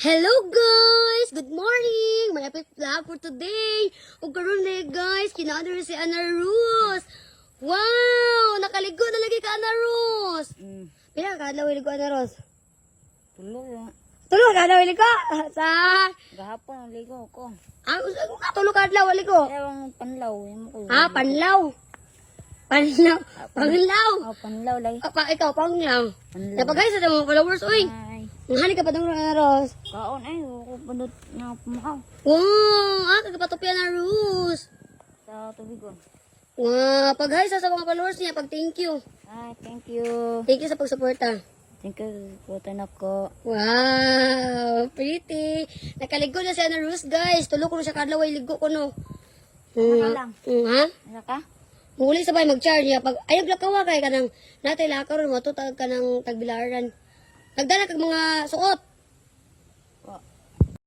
Hello guys! Good morning! May epic vlog for today! Ug karon na guys, kinaador si Ana Rose! Wow! Nakaligo na lagi ka Ana Rose! Pila ka adlaw ligo Ana Rose? Tulo ya. Tulog ka adlaw ligo? Sa Gahapon ang ligo ko. Ako ka tulog ka adlaw ligo? Ewan panlaw. Ewan ko. Panlaw! Panlaw! Panlaw! Oh, panlaw lagi. Ikaw, panglaw. Panlaw. Napagay sa mga followers, uy! Ay. Nahali ka pa daw Ana Rose? Kaon ay. Ako panot na pumahaw. Wow! Kagapatupyan na Rose! Sa tubig ko. Wow! Pag-hi sa mga followers niya, pag-thank you. Ay, thank you. Thank you sa pagsuporta. Thank you. Putan ako. Wow! Pretty! Nakaligo na si Ana Rose, guys. Tulo ko na siya kadlaw, ay ligo ko, no? Ano lang? Ha? Ano ka? Muli sabay mag-charge niya. Pag ayog lakawa kay ka ng natay lakaw ron, matutag ka ng tagbilaran. Nagdala kag mga suot.